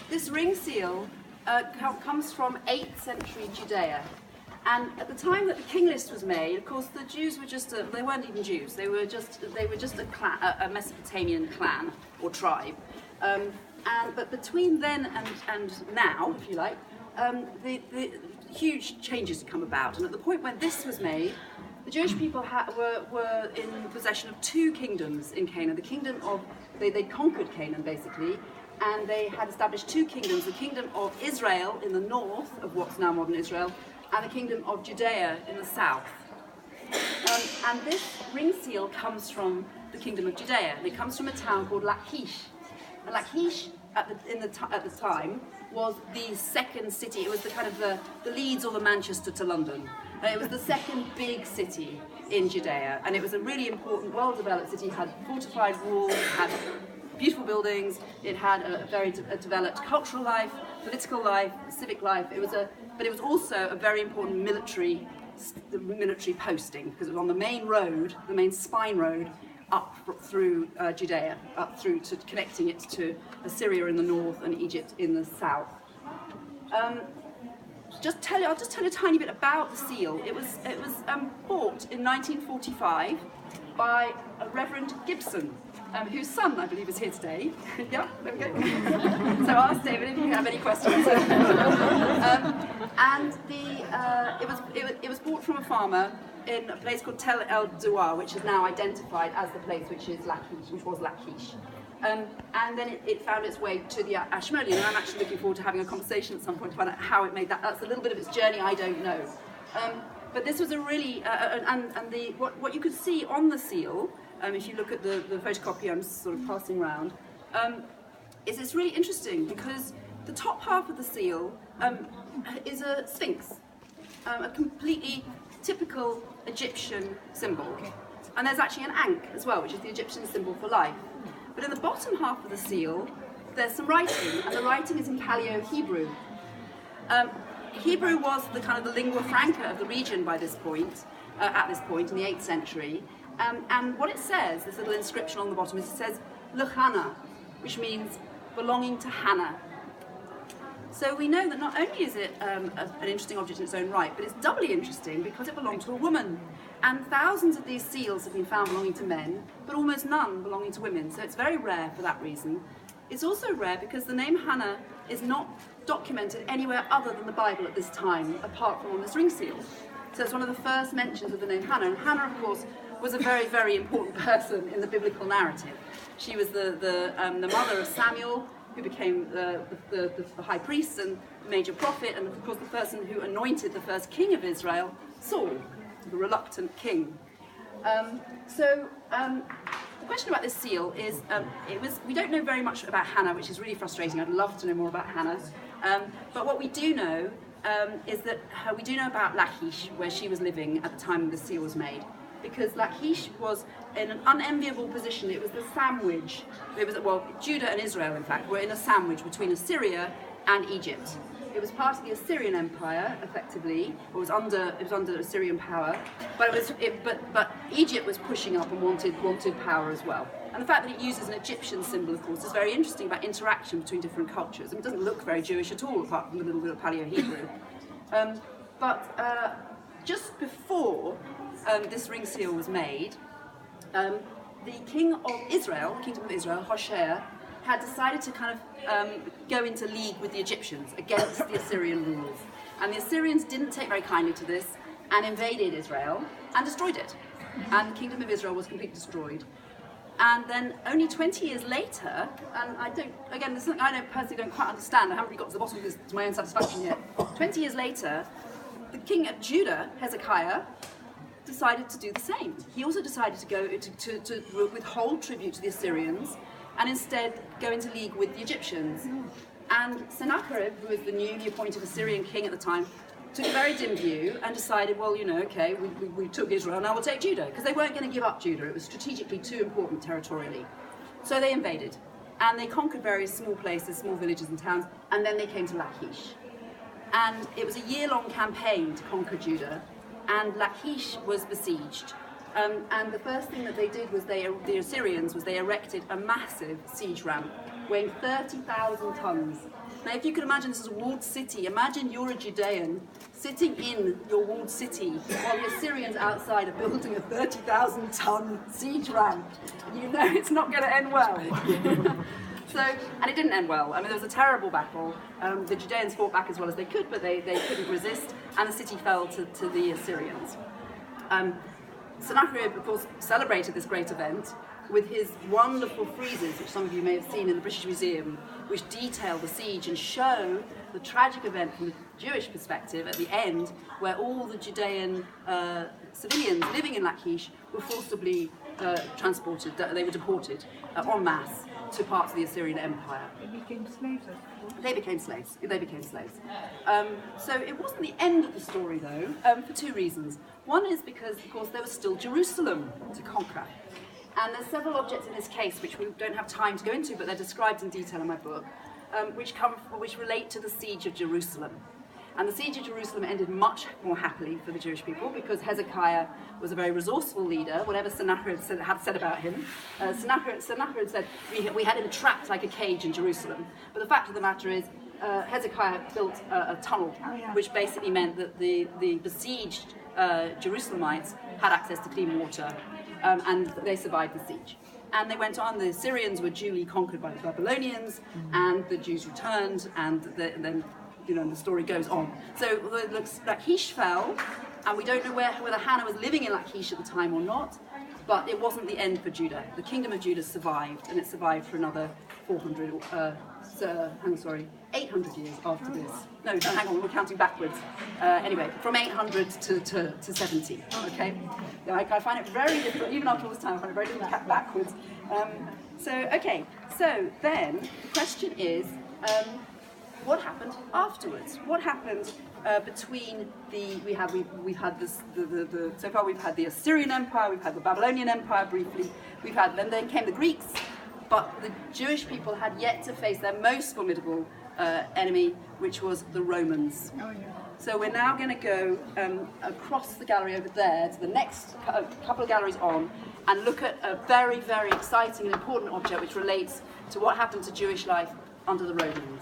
this ring seal comes from 8th century Judea. And at the time that the king list was made, of course, the Jews were just they weren't even Jews. They were just a Mesopotamian clan or tribe. But between then and now, if you like, the huge changes had come about. And at the point when this was made, the Jewish people were in possession of two kingdoms in Canaan. The kingdom of they conquered Canaan basically, and they had established two kingdoms: the kingdom of Israel in the north of what's now modern Israel, and the kingdom of Judea in the south. And this ring seal comes from the kingdom of Judea, and it comes from a town called Lachish. And Lachish at the time was the second city. It was the kind of the Leeds or the Manchester to London. And it was the second big city in Judea, and it was a really important, well-developed city. It had fortified walls, it had beautiful buildings, it had a very developed cultural life, political life, civic life. But it was also a very important military posting, because it was on the main road, the main spine road, up through Judea, up through to connecting it to Assyria in the north and Egypt in the south. I'll just tell you a tiny bit about the seal. It was bought in 1945 by a Reverend Gibson, whose son, I believe, is here today. Yeah, there we go. So ask David if you have any questions. It was bought from a farmer in a place called Tel El Douar, which is now identified as the place which was Lachish. And then it found its way to the Ashmolean, and I'm actually looking forward to having a conversation at some point to find out how it made that. That's a little bit of its journey, I don't know. But this was a really, what you could see on the seal, if you look at the photocopy I'm sort of passing around, is it's really interesting because the top half of the seal is a sphinx, a completely typical Egyptian symbol. And there's actually an ankh as well, which is the Egyptian symbol for life. But in the bottom half of the seal, there's some writing, and the writing is in Paleo-Hebrew. Hebrew was the kind of the lingua franca of the region by this point, at this point in the 8th century. And what it says, this little inscription on the bottom, is it says L'Hana, which means belonging to Hannah. So we know that not only is it an interesting object in its own right, but it's doubly interesting because it belonged to a woman. And thousands of these seals have been found belonging to men, but almost none belonging to women. So it's very rare for that reason. It's also rare because the name Hannah is not documented anywhere other than the Bible at this time, apart from on this ring seal. So it's one of the first mentions of the name Hannah. And Hannah, of course, was a very, very important person in the biblical narrative. She was the mother of Samuel, who became the high priest and major prophet, and of course the person who anointed the first king of Israel, Saul, the reluctant king. The question about this seal is, we don't know very much about Hannah, which is really frustrating. I'd love to know more about Hannah. But what we do know is that we do know about Lachish, where she was living at the time the seal was made, because Lachish was in an unenviable position. It was the sandwich. Judah and Israel, in fact, were in a sandwich between Assyria and Egypt. It was part of the Assyrian Empire, effectively. It was under Assyrian power, but Egypt was pushing up and wanted power as well. And the fact that it uses an Egyptian symbol, of course, is very interesting about interaction between different cultures. And it doesn't look very Jewish at all, apart from the little bit of Paleo-Hebrew. Just before this ring seal was made, the king of Israel, the kingdom of Israel, Hoshea, had decided to kind of go into league with the Egyptians against the Assyrian rulers. And the Assyrians didn't take very kindly to this and invaded Israel and destroyed it. And the kingdom of Israel was completely destroyed. And then only 20 years later, and this is something I personally don't quite understand, I haven't really got to the bottom of this to my own satisfaction yet. 20 years later, the king of Judah, Hezekiah, decided to do the same. He also decided to go to withhold tribute to the Assyrians and instead go into league with the Egyptians. And Sennacherib, who was the newly appointed Assyrian king at the time, took a very dim view and decided, well, okay, we took Israel, now we'll take Judah, because they weren't going to give up Judah. It was strategically too important territorially. So they invaded, and they conquered various small places, small villages and towns, and then they came to Lachish. And it was a year-long campaign to conquer Judah, and Lachish was besieged. And the first thing that they did was the Assyrians erected a massive siege ramp, weighing 30,000 tons. Now, if you can imagine this as a walled city, imagine you're a Judean sitting in your walled city while the Assyrians outside are building a 30,000-ton siege ramp. You know it's not going to end well. And it didn't end well. I mean, there was a terrible battle. The Judeans fought back as well as they could, but they couldn't resist, and the city fell to the Assyrians. Sennacherib, of course, celebrated this great event with his wonderful friezes, which some of you may have seen in the British Museum, which detail the siege and show the tragic event from the Jewish perspective at the end, where all the Judean civilians living in Lachish were forcibly transported, they were deported en masse to parts of the Assyrian Empire. They became slaves, I suppose. They became slaves. They became slaves. So it wasn't the end of the story, though, for two reasons. One is because, of course, there was still Jerusalem to conquer. And there's several objects in this case which we don't have time to go into, but they're described in detail in my book, which relate to the siege of Jerusalem. And the siege of Jerusalem ended much more happily for the Jewish people because Hezekiah was a very resourceful leader, whatever Sennacherib had said about him. Sennacherib said, we had him trapped like a cage in Jerusalem. But the fact of the matter is, Hezekiah built a tunnel, which basically meant that the besieged Jerusalemites had access to clean water, and they survived the siege. And they went on. The Syrians were duly conquered by the Babylonians, and the Jews returned, and then the story goes on. So it looks like Lachish fell, and we don't know whether Hannah was living in Lachish at the time or not, but it wasn't the end for Judah. The kingdom of Judah survived, and it survived for another 800 years after this. No, hang on, we're counting backwards. Anyway, from 800 to 70, okay? Yeah, I find it very difficult, even after all this time, I find it very difficult to count backwards. So then the question is, what happened afterwards? What happened between so far we've had the Assyrian Empire, we've had the Babylonian Empire briefly, then came the Greeks, but the Jewish people had yet to face their most formidable enemy, which was the Romans. Oh, yeah. So we're now going to go across the gallery over there to the next couple of galleries on and look at a very, very exciting and important object which relates to what happened to Jewish life under the Romans.